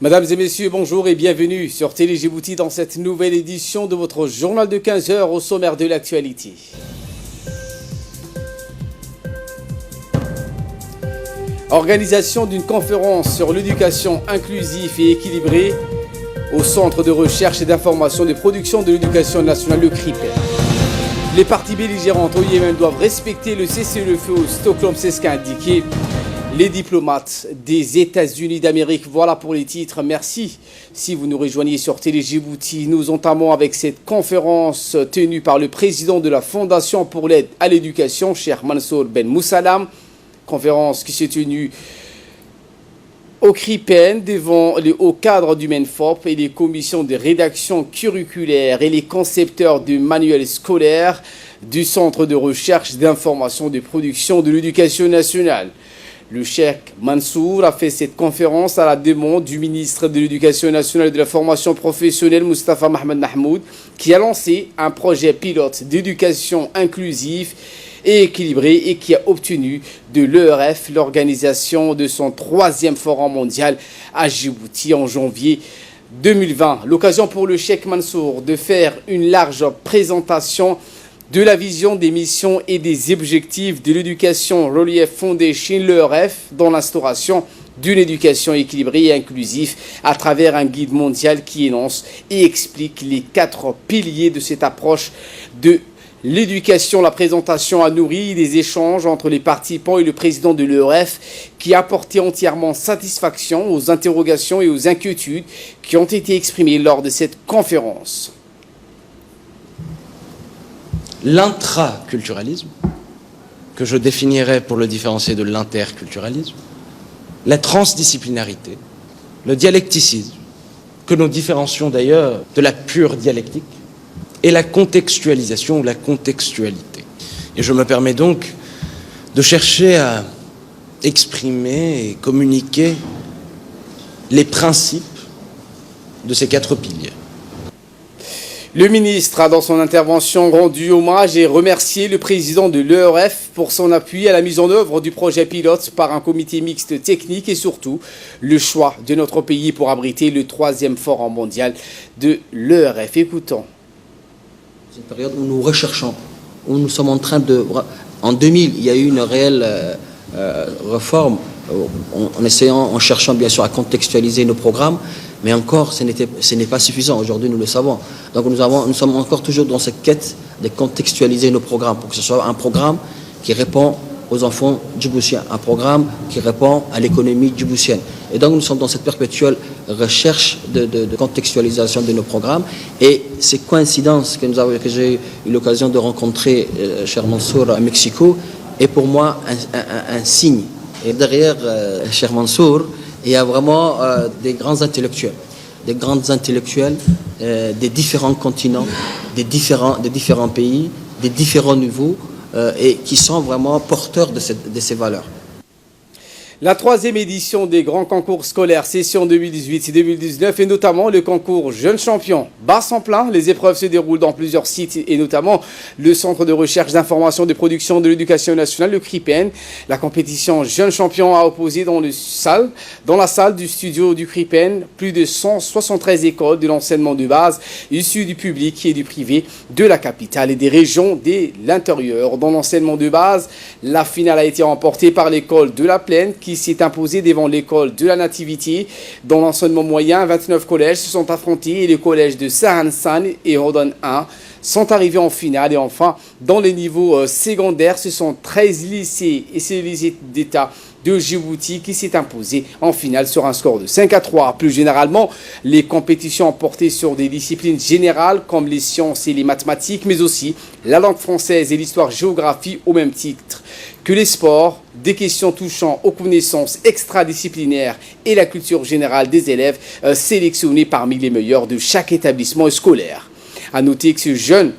Mesdames et messieurs, bonjour et bienvenue sur Télé Djibouti dans cette nouvelle édition de votre journal de 15 heures au sommaire de l'actualité. Organisation d'une conférence sur l'éducation inclusive et équilibrée au Centre de recherche et d'information de production de l'éducation nationale, le CRIPEN. Les parties belligérantes au Yémen doivent respecter le cessez-le-feu au Stockholm, c'est ce qu'a indiqué les diplomates des États-Unis d'Amérique. Voilà pour les titres. Merci si vous nous rejoignez sur Télé Djibouti. Nous entamons avec cette conférence tenue par le président de la Fondation pour l'aide à l'éducation, Cheikh Mansour Ben Moussalam. Conférence qui s'est tenue au CRIPEN devant les hauts cadres du MENFOP et les commissions de rédaction curriculaire et les concepteurs de manuels scolaires du Centre de recherche d'information de production de l'éducation nationale. Le Cheikh Mansour a fait cette conférence à la demande du ministre de l'Éducation nationale et de la formation professionnelle, Moustapha Mohamed Mahmoud, qui a lancé un projet pilote d'éducation inclusive et équilibrée et qui a obtenu de l'ERF l'organisation de son 3e forum mondial à Djibouti en janvier 2020. L'occasion pour le Cheikh Mansour de faire une large présentation de la vision des missions et des objectifs de l'éducation Relief Foundation, l'ERF, dans l'instauration d'une éducation équilibrée et inclusive à travers un guide mondial qui énonce et explique les 4 piliers de cette approche de l'éducation. La présentation a nourri des échanges entre les participants et le président de l'ERF qui a apporté entièrement satisfaction aux interrogations et aux inquiétudes qui ont été exprimées lors de cette conférence. L'intraculturalisme, que je définirais pour le différencier de l'interculturalisme, la transdisciplinarité, le dialecticisme, que nous différencions d'ailleurs de la pure dialectique, et la contextualisation ou la contextualité. Et je me permets donc de chercher à exprimer et communiquer les principes de ces 4 piliers. Le ministre a dans son intervention rendu hommage et remercié le président de l'ERF pour son appui à la mise en œuvre du projet pilote par un comité mixte technique et surtout le choix de notre pays pour abriter le 3e forum mondial de l'ERF. Écoutons. C'est une période où nous recherchons, où nous sommes en train de... En 2000, il y a eu une réelle réforme en cherchant bien sûr à contextualiser nos programmes, mais encore ce n'est pas suffisant. Aujourd'hui, nous le savons. Donc nous sommes encore toujours dans cette quête de contextualiser nos programmes pour que ce soit un programme qui répond aux enfants djiboutiens, un programme qui répond à l'économie djiboutienne. Et donc nous sommes dans cette perpétuelle recherche de contextualisation de nos programmes. Et ces coïncidences que j'ai eu l'occasion de rencontrer, cher Mansour, à Mexico, est pour moi un signe. Et derrière cher Mansour, il y a vraiment des grands intellectuels, des différents continents, des différents pays, des différents niveaux, et qui sont vraiment porteurs de ces valeurs. La 3e édition des grands concours scolaires session 2018-2019 et notamment le concours Jeunes Champions bat son plein. Les épreuves se déroulent dans plusieurs sites et notamment le Centre de recherche d'information de production de l'éducation nationale, le CRIPEN. La compétition Jeunes Champions a opposé dans la salle du studio du CRIPEN plus de 173 écoles de l'enseignement de base issues du public et du privé de la capitale et des régions de l'intérieur. Dans l'enseignement de base, la finale a été remportée par l'école de la Plaine qui s'est imposé devant l'école de la Nativité. Dans l'enseignement moyen, 29 collèges se sont affrontés et les collèges de Sahansan et Rodon 1 sont arrivés en finale. Et enfin, dans les niveaux secondaires, ce sont 13 lycées et c'est le lycée d'État de Djibouti qui s'est imposé en finale sur un score de 5-3. Plus généralement, les compétitions ont porté sur des disciplines générales comme les sciences et les mathématiques, mais aussi la langue française et l'histoire-géographie au même titre que les sports, des questions touchant aux connaissances extradisciplinaires et la culture générale des élèves sélectionnés parmi les meilleurs de chaque établissement scolaire. A noter que ce jeune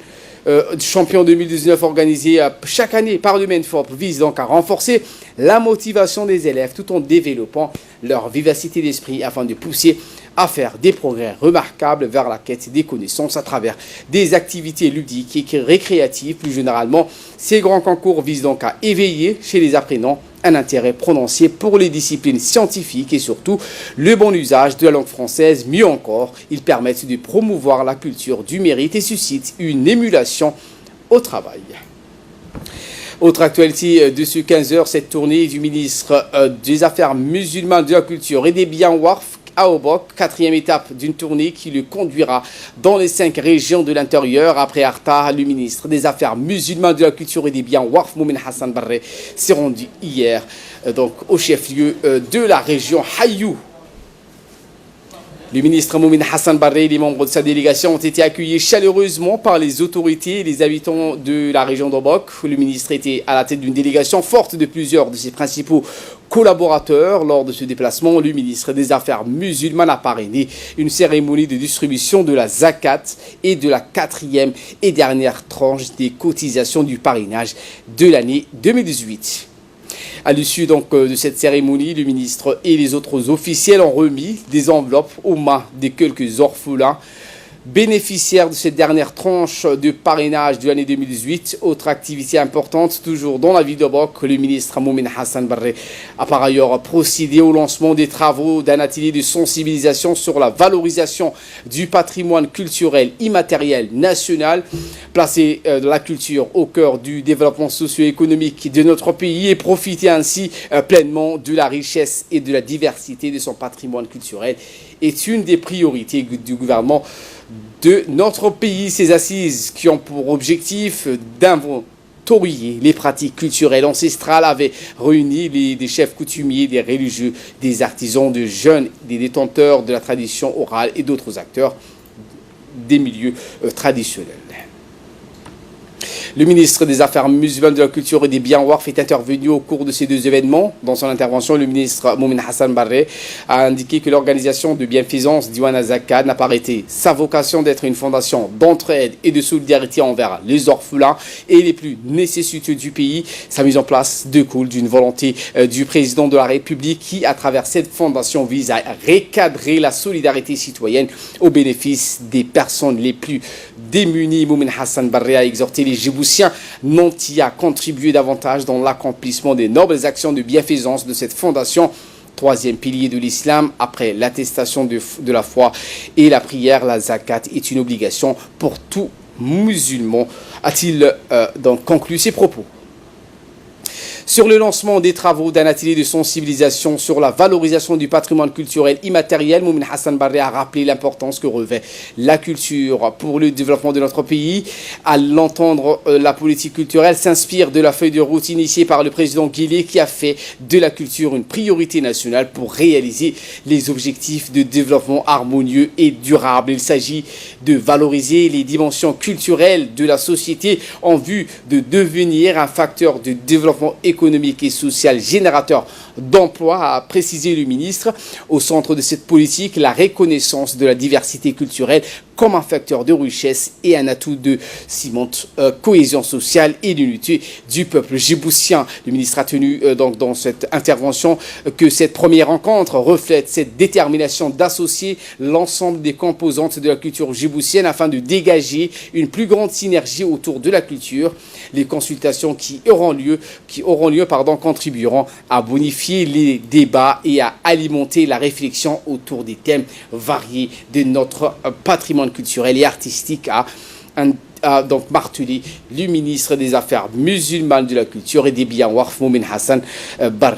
champion 2019 organisé chaque année par le MENFOP vise donc à renforcer la motivation des élèves tout en développant leur vivacité d'esprit afin de pousser à faire des progrès remarquables vers la quête des connaissances à travers des activités ludiques et récréatives. Plus généralement, ces grands concours visent donc à éveiller chez les apprenants un intérêt prononcé pour les disciplines scientifiques et surtout le bon usage de la langue française. Mieux encore, ils permettent de promouvoir la culture du mérite et suscitent une émulation au travail. Autre actualité de ce 15h, cette tournée du ministre des Affaires musulmanes, de la culture et des biens Warf à Obok, quatrième étape d'une tournée qui le conduira dans les 5 régions de l'intérieur. Après Arta, le ministre des Affaires musulmanes, de la culture et des biens Warf, Moumin Hassan Barre, s'est rendu hier donc, au chef-lieu de la région Hayou. Le ministre Moumin Hassan Barre et les membres de sa délégation ont été accueillis chaleureusement par les autorités et les habitants de la région d'Obok. Le ministre était à la tête d'une délégation forte de plusieurs de ses principaux collaborateurs. Lors de ce déplacement, le ministre des Affaires musulmanes a parrainé une cérémonie de distribution de la zakat et de la 4e et dernière tranche des cotisations du parrainage de l'année 2018. À l'issue donc de cette cérémonie, le ministre et les autres officiels ont remis des enveloppes aux mains de quelques orphelins bénéficiaires de cette dernière tranche de parrainage de l'année 2018. Autre activité importante, toujours dans la ville d'Obok, le ministre Moumin Hassan Barre a par ailleurs procédé au lancement des travaux d'un atelier de sensibilisation sur la valorisation du patrimoine culturel immatériel national, placer la culture au cœur du développement socio-économique de notre pays et profiter ainsi pleinement de la richesse et de la diversité de son patrimoine culturel est une des priorités du gouvernement de notre pays. Ces assises qui ont pour objectif d'inventorier les pratiques culturelles ancestrales avaient réuni des chefs coutumiers, des religieux, des artisans, des jeunes, des détenteurs de la tradition orale et d'autres acteurs des milieux traditionnels. Le ministre des Affaires musulmanes, de la culture et des biens Warf est intervenu au cours de ces 2 événements. Dans son intervention, le ministre Moumin Hassan Barre a indiqué que l'organisation de bienfaisance Diwan Zakat n'a pas arrêté sa vocation d'être une fondation d'entraide et de solidarité envers les orphelins et les plus nécessiteux du pays. Sa mise en place découle d'une volonté du président de la République qui, à travers cette fondation, vise à recadrer la solidarité citoyenne au bénéfice des personnes les plus démunies. Moumin Hassan Barre a exhorté les Djiboutiens n'ont y à contribuer davantage dans l'accomplissement des nobles actions de bienfaisance de cette fondation. 3e pilier de l'islam, après l'attestation de la foi et la prière, la zakat est une obligation pour tout musulman, a-t-il donc conclu ses propos. Sur le lancement des travaux d'un atelier de sensibilisation sur la valorisation du patrimoine culturel immatériel, Moumin Hassan Barre a rappelé l'importance que revêt la culture pour le développement de notre pays. À l'entendre, la politique culturelle s'inspire de la feuille de route initiée par le président Guillet qui a fait de la culture une priorité nationale pour réaliser les objectifs de développement harmonieux et durable. Il s'agit de valoriser les dimensions culturelles de la société en vue de devenir un facteur de développement économique et social générateur d'emplois, a précisé le ministre. Au centre de cette politique, la reconnaissance de la diversité culturelle comme un facteur de richesse et un atout de cimente cohésion sociale et d'unité du peuple djiboutien. Le ministre a tenu donc dans cette intervention que cette première rencontre reflète cette détermination d'associer l'ensemble des composantes de la culture djiboutienne afin de dégager une plus grande synergie autour de la culture. Les consultations qui auront lieu contribueront à bonifier les débats et à alimenter la réflexion autour des thèmes variés de notre patrimoine culturel et artistique, a donc martelé le ministre des Affaires musulmanes, de la culture et des biens Warf, Moumin Hassan Barre.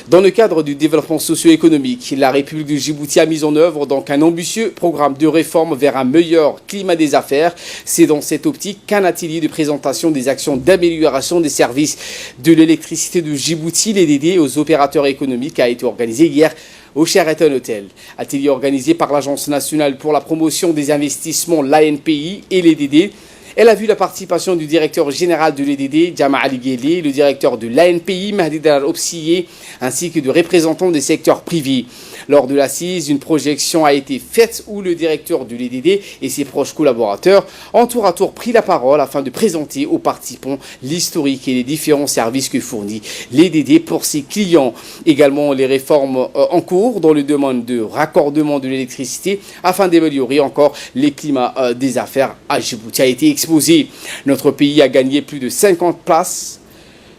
Dans le cadre du développement socio-économique, la République du Djibouti a mis en œuvre donc un ambitieux programme de réforme vers un meilleur climat des affaires. C'est dans cette optique qu'un atelier de présentation des actions d'amélioration des services de l'électricité de Djibouti, les dédiés aux opérateurs économiques, a été organisé hier au Sheraton Hotel. Atelier organisé par l'Agence nationale pour la promotion des investissements, l'ANPI, et l'EDD. Elle a vu la participation du directeur général de l'EDD, Jama Ali Gheli, le directeur de l'ANPI, Mahdi Dar Obsiye, ainsi que de représentants des secteurs privés. Lors de l'assise, une projection a été faite où le directeur de l'EDD et ses proches collaborateurs ont tour à tour pris la parole afin de présenter aux participants l'historique et les différents services que fournit l'EDD pour ses clients. Également les réformes en cours dans le domaine de raccordement de l'électricité afin d'améliorer encore les climats des affaires à Djibouti a été exposé. Notre pays a gagné plus de 50 places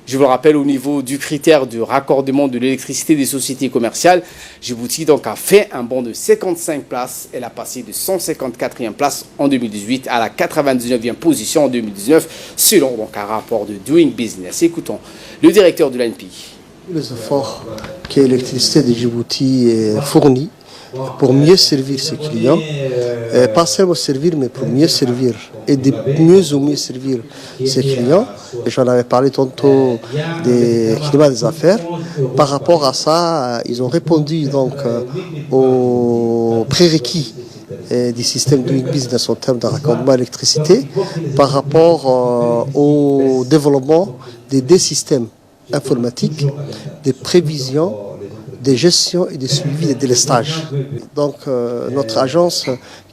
Je vous le rappelle, au niveau du critère de raccordement de l'électricité des sociétés commerciales, Djibouti donc a fait un bond de 55 places. Elle a passé de 154e place en 2018 à la 99e position en 2019, selon donc un rapport de Doing Business. Écoutons le directeur de l'ANPI. Les efforts que l'électricité de Djibouti fournit pour mieux servir ses clients, pas seulement servir, mais pour mieux servir et de mieux ou mieux servir ses clients. J'en avais parlé tantôt des climats des affaires. Par rapport à ça, ils ont répondu donc aux prérequis du système Doing Business en termes de raccordement à l'électricité par rapport au développement des deux systèmes informatiques, des prévisions, de gestion et de suivi des délestages. Donc notre agence,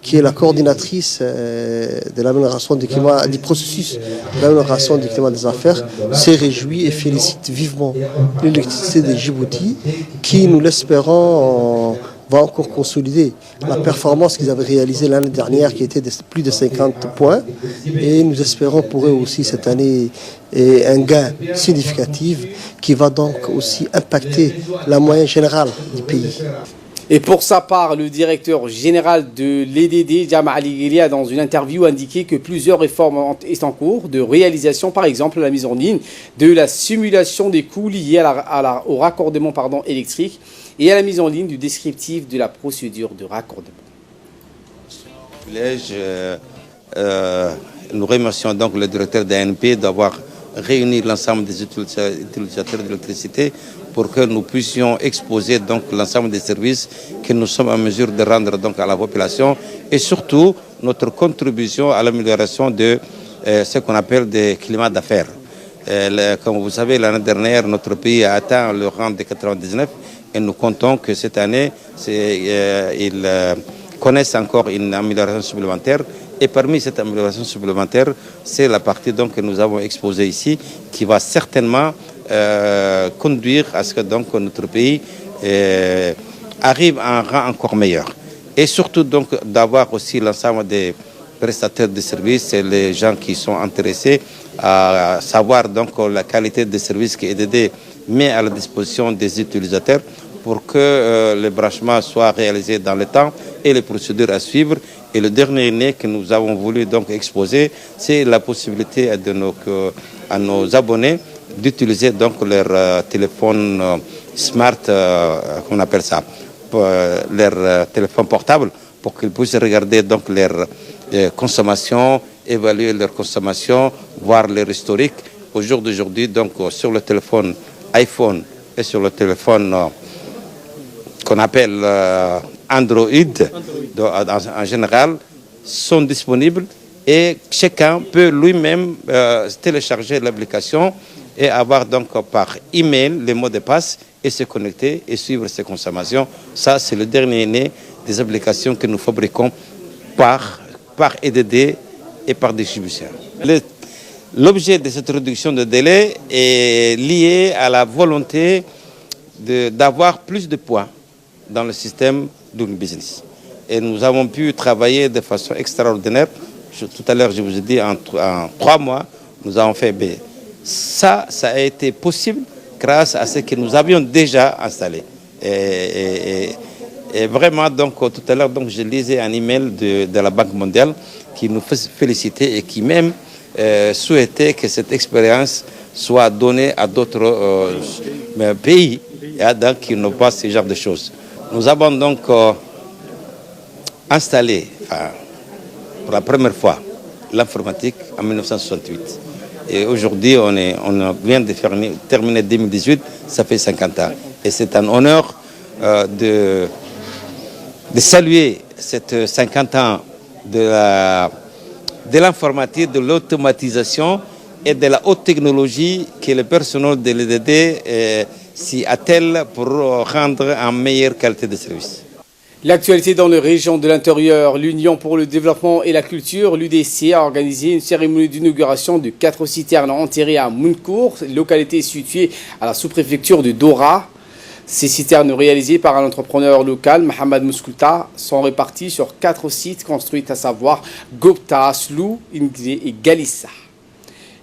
qui est la coordinatrice de l'amélioration du climat, du processus de l'amélioration du climat des affaires, s'est réjouie et félicite vivement l'électricité de Djibouti, qui, nous l'espérons, va encore consolider la performance qu'ils avaient réalisée l'année dernière, qui était de plus de 50 points. Et nous espérons pour eux aussi cette année un gain significatif qui va donc aussi impacter la moyenne générale du pays. Et pour sa part, le directeur général de l'EDD, Jama Ali Ghili, a dans une interview indiqué que plusieurs réformes sont en cours de réalisation, par exemple la mise en ligne de la simulation des coûts liés au raccordement électrique et à la mise en ligne du descriptif de la procédure de raccordement. Nous remercions donc le directeur de l'ANP d'avoir réuni l'ensemble des utilisateurs de l'électricité pour que nous puissions exposer donc l'ensemble des services que nous sommes en mesure de rendre donc à la population et surtout notre contribution à l'amélioration de ce qu'on appelle des climats d'affaires. Comme vous savez, l'année dernière, notre pays a atteint le rang de 99 et nous comptons que cette année, ils connaissent encore une amélioration supplémentaire. Et parmi cette amélioration supplémentaire, c'est la partie donc, que nous avons exposée ici, qui va certainement conduire à ce que donc, notre pays arrive à un rang encore meilleur. Et surtout donc d'avoir aussi l'ensemble des prestataires de services et les gens qui sont intéressés à savoir donc la qualité des services que EDD met à la disposition des utilisateurs pour que le branchement soit réalisé dans le temps et les procédures à suivre. Et le dernier né que nous avons voulu donc exposer, c'est la possibilité à nos abonnés d'utiliser donc leur téléphone smart, qu'on appelle ça, leur téléphone portable, pour qu'ils puissent regarder donc leur consommation, évaluer leur consommation, voir leur historique. Au jour d'aujourd'hui, donc sur le téléphone iPhone et sur le téléphone qu'on appelle Android, en général, sont disponibles et chacun peut lui-même télécharger l'application et avoir donc par email les mots de passe et se connecter et suivre ses consommations. Ça, c'est le dernier né des applications que nous fabriquons par EDD et par distribution. L'objet de cette réduction de délai est lié à la volonté d'avoir plus de poids dans le système Doing Business. Et nous avons pu travailler de façon extraordinaire. Tout à l'heure, je vous ai dit, en 3 mois, nous avons fait B. Ça a été possible grâce à ce que nous avions déjà installé. Et vraiment, donc, tout à l'heure, je lisais un email de la Banque mondiale qui nous félicitait et qui même souhaitait que cette expérience soit donnée à d'autres pays qui n'ont pas ce genre de choses. Nous avons donc installé pour la première fois l'informatique en 1968. Et aujourd'hui, on vient de terminer 2018, ça fait 50 ans. Et c'est un honneur de saluer ces 50 ans de l'informatique, de l'automatisation et de la haute technologie que le personnel de l'EDD s'y attelle pour rendre en meilleure qualité de service. L'actualité dans les régions de l'intérieur, l'Union pour le développement et la culture, l'UDC, a organisé une cérémonie d'inauguration de 4 citernes enterrées à Mounkour, localité située à la sous-préfecture de Dora. Ces citernes réalisées par un entrepreneur local, Mohamed Mouskulta, sont réparties sur 4 sites construits, à savoir Gopta, Slou, Ingé et Galissa.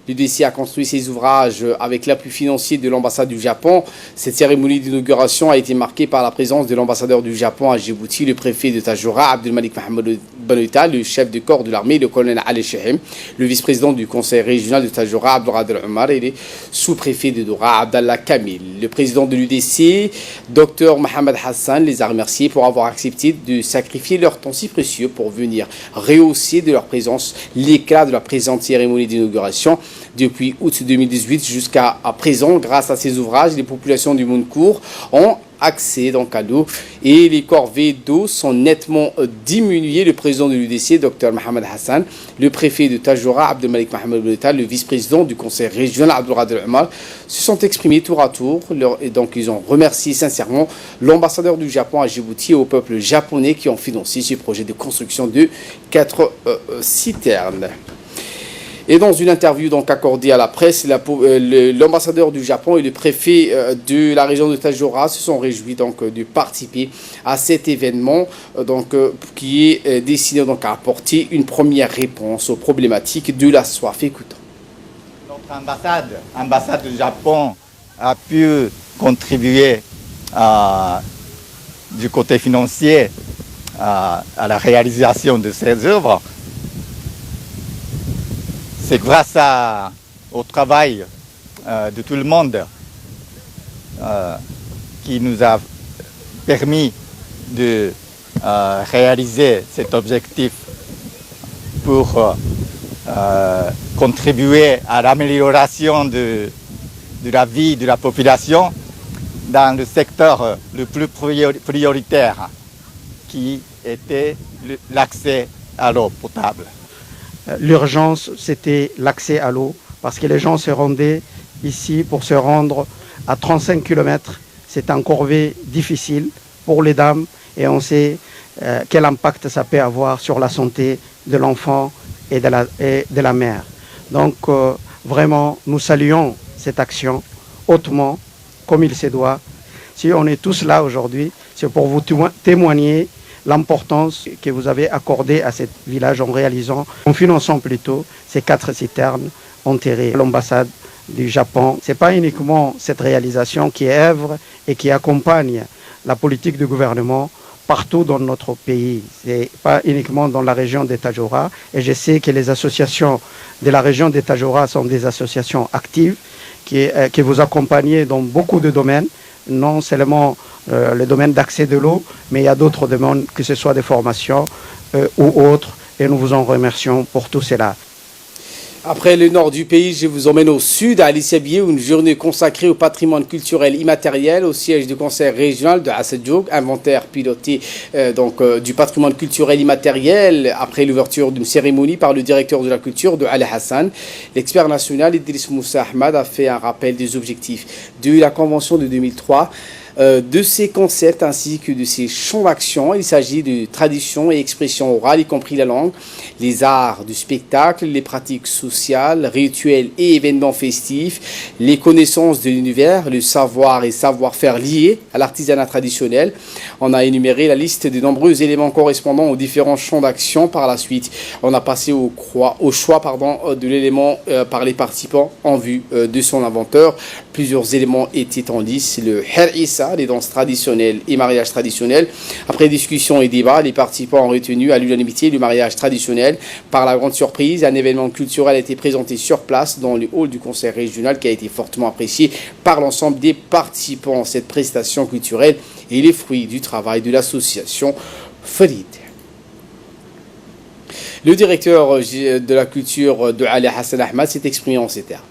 L'UDC a construit ses ouvrages avec l'appui financier de l'ambassade du Japon. Cette cérémonie d'inauguration a été marquée par la présence de l'ambassadeur du Japon à Djibouti, le préfet de Tadjoura, Abdelmalik Mohamed Banouita, le chef de corps de l'armée, le colonel Ali Chehim, le vice-président du conseil régional de Tadjoura, Abdelkader Omar, et les sous-préfets de Doura, Abdallah Kamil. Le président de l'UDC, Dr Mohamed Hassan, les a remerciés pour avoir accepté de sacrifier leur temps si précieux pour venir rehausser de leur présence l'éclat de la présente cérémonie d'inauguration. Depuis août 2018 jusqu'à présent, grâce à ces ouvrages, les populations du Mounkour ont accès donc à l'eau et les corvées d'eau sont nettement diminuées. Le président de l'UDC, Dr Mohamed Hassan, le préfet de Tadjoura, Abdelmalik Mohamed Banouita, le vice-président du conseil régional, Abdelkader Omar, se sont exprimés tour à tour. Et donc ils ont remercié sincèrement l'ambassadeur du Japon à Djibouti et au peuple japonais qui ont financé ce projet de construction de 4 citernes. Et dans une interview donc accordée à la presse, l'ambassadeur du Japon et le préfet de la région de Tadjoura se sont réjouis donc de participer à cet événement donc qui est destiné donc à apporter une première réponse aux problématiques de la soif. Écoutons. Notre ambassade du Japon a pu contribuer du côté financier à la réalisation de ces œuvres. C'est grâce au travail de tout le monde qui nous a permis de réaliser cet objectif pour contribuer à l'amélioration de la vie de la population dans le secteur le plus prioritaire qui était l'accès à l'eau potable. L'urgence, c'était l'accès à l'eau, parce que les gens se rendaient ici pour se rendre à 35 km. C'est un corvée difficile pour les dames et on sait quel impact ça peut avoir sur la santé de l'enfant et de la mère. Donc vraiment, nous saluons cette action hautement, comme il se doit. Si on est tous là aujourd'hui, c'est pour vous témoigner l'importance que vous avez accordée à ce village en finançant plutôt ces 4 citernes enterrées à l'ambassade du Japon. Ce n'est pas uniquement cette réalisation qui œuvre et qui accompagne la politique du gouvernement partout dans notre pays. Ce n'est pas uniquement dans la région de Tadjoura. Et je sais que les associations de la région de Tadjoura sont des associations actives qui vous accompagnent dans beaucoup de domaines, non seulement le domaine d'accès de l'eau, mais il y a d'autres domaines, que ce soit des formations ou autres, et nous vous en remercions pour tout cela. Après le nord du pays, je vous emmène au sud, à Alisabié, où une journée consacrée au patrimoine culturel immatériel au siège du conseil régional de Assadjoug, inventaire piloté du patrimoine culturel immatériel après l'ouverture d'une cérémonie par le directeur de la culture de Ali Hassan. L'expert national Idriss Moussa Ahmad a fait un rappel des objectifs de la convention de 2003. De ces concepts ainsi que de ces champs d'action. Il s'agit de tradition et expression orale, y compris la langue, les arts du spectacle, les pratiques sociales, rituels et événements festifs, les connaissances de l'univers, le savoir et savoir-faire liés à l'artisanat traditionnel. On a énuméré la liste de nombreux éléments correspondant aux différents champs d'action. Par la suite, on a passé au choix de l'élément par les participants en vue de son inventeur. Plusieurs éléments étaient en lice. Le Her-Issa, les danses traditionnelles et mariages traditionnels. Après discussion et débat, les participants ont retenu à l'unanimité le mariage traditionnel. Par la grande surprise, un événement culturel a été présenté sur place dans le hall du conseil régional qui a été fortement apprécié par l'ensemble des participants. Cette prestation culturelle est les fruits du travail de l'association Farid. Le directeur de la culture de Ali Hassan Ahmad s'est exprimé en ces termes.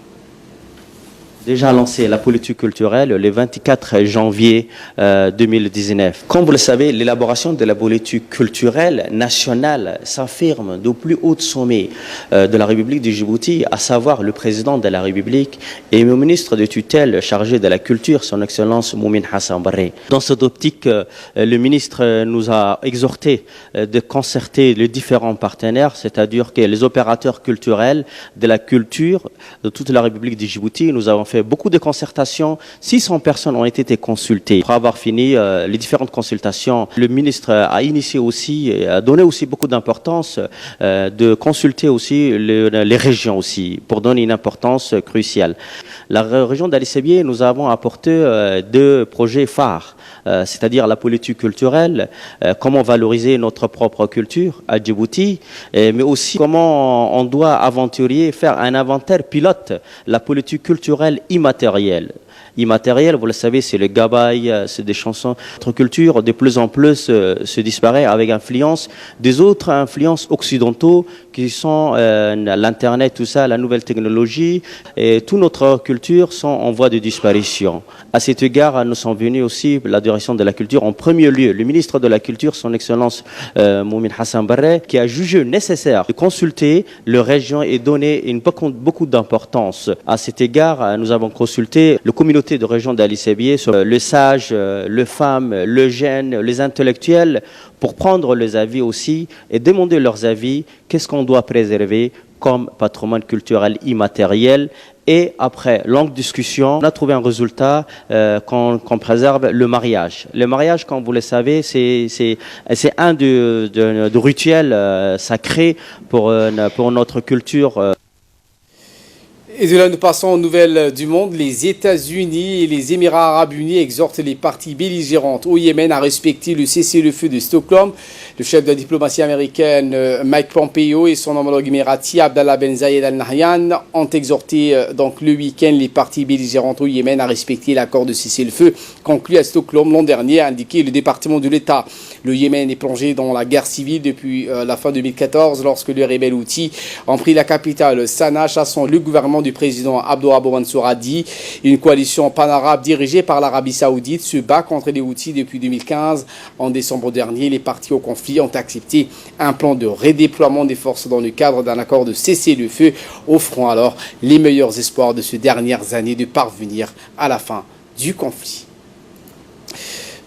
Déjà lancé la politique culturelle le 24 janvier 2019. Comme vous le savez, l'élaboration de la politique culturelle nationale s'affirme du plus haut sommet de la République du Djibouti, à savoir le président de la République et le ministre de tutelle chargé de la culture, son Excellence Moumin Hassan Barré. Dans cette optique, le ministre nous a exhorté de concerter les différents partenaires, c'est-à-dire que les opérateurs culturels de la culture de toute la République du Djibouti. Nous avons fait fait beaucoup de concertations. 600 personnes ont été consultées. Après avoir fini les différentes consultations, le ministre a initié aussi, et a donné aussi beaucoup d'importance de consulter aussi les régions aussi, pour donner une importance cruciale. La région d'Ali Sébié, nous avons apporté 2 projets phares, c'est-à-dire la politique culturelle, comment valoriser notre propre culture à Djibouti, mais aussi comment on doit aventurier, faire un inventaire pilote, la politique culturelle immatérielle. Immatériel, vous le savez, c'est le gabaï, c'est des chansons. Notre culture, de plus en plus, se disparaît avec influence des autres influences occidentaux qui sont l'Internet, tout ça, la nouvelle technologie. Et toute notre culture sont en voie de disparition. À cet égard, nous sommes venus aussi, la direction de la culture, en premier lieu, le ministre de la Culture, son Excellence Moumin Hassan Barre, qui a jugé nécessaire de consulter les régions et donner beaucoup d'importance. À cet égard, nous avons consulté le communauté de région d'Ali Sébié sur le sage, les femmes, le jeune, les intellectuels, pour prendre les avis aussi et demander leurs avis, qu'est-ce qu'on doit préserver comme patrimoine culturel immatériel. Et après longue discussion, on a trouvé un résultat qu'on préserve le mariage. Le mariage, comme vous le savez, c'est un de rituels sacrés pour notre culture. Et de là, nous passons aux nouvelles du monde. Les États-Unis et les Émirats arabes unis exhortent les parties belligérantes au Yémen à respecter le cessez-le-feu de Stockholm. Le chef de la diplomatie américaine, Mike Pompeo, et son homologue émirati, Abdallah Ben Zayed Al Nahyan, ont exhorté donc le week-end les parties belligérantes au Yémen à respecter l'accord de cessez-le-feu conclu à Stockholm l'an dernier, a indiqué le département de l'État. Le Yémen est plongé dans la guerre civile depuis la fin 2014, lorsque les rebelles Houthis ont pris la capitale Sanaa, chassant le gouvernement du président Abdurrahman Mansour Hadi. Une coalition pan-arabe dirigée par l'Arabie Saoudite se bat contre les Houthis depuis 2015. En décembre dernier, les parties au conflit ont accepté un plan de redéploiement des forces dans le cadre d'un accord de cessez-le-feu, offrant alors les meilleurs espoirs de ces dernières années de parvenir à la fin du conflit.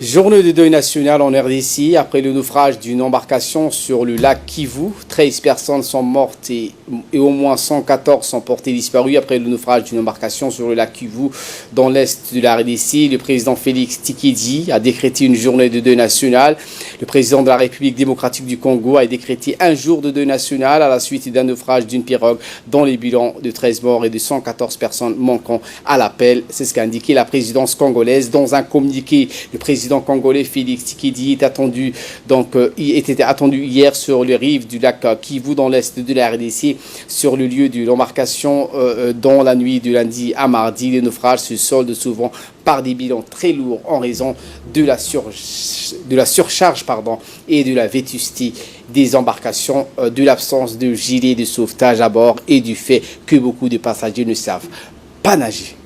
Journée de deuil national en RDC après le naufrage d'une embarcation sur le lac Kivu. 13 personnes sont mortes et au moins 114 sont portées disparues après le naufrage d'une embarcation sur le lac Kivu dans l'est de la RDC. Le président Félix Tshisekedi a décrété une journée de deuil national. Le président de la République démocratique du Congo a décrété un jour de deuil national à la suite d'un naufrage d'une pirogue dont les bilans de 13 morts et de 114 personnes manquant à l'appel. C'est ce qu'a indiqué la présidence congolaise dans un communiqué. Le président congolais Félix Tshisekedi était attendu hier sur les rives du lac Kivu dans l'est de la RDC, sur le lieu de l'embarcation dans la nuit de lundi à mardi. Les naufrages se soldent souvent par des bilans très lourds en raison de la surcharge et de la vétusté des embarcations, de l'absence de gilets de sauvetage à bord et du fait que beaucoup de passagers ne savent pas nager.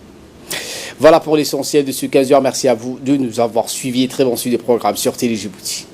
Voilà pour l'essentiel de ce 15h. Merci à vous de nous avoir suivis. Très bon suivi des programmes sur Télé Djibouti.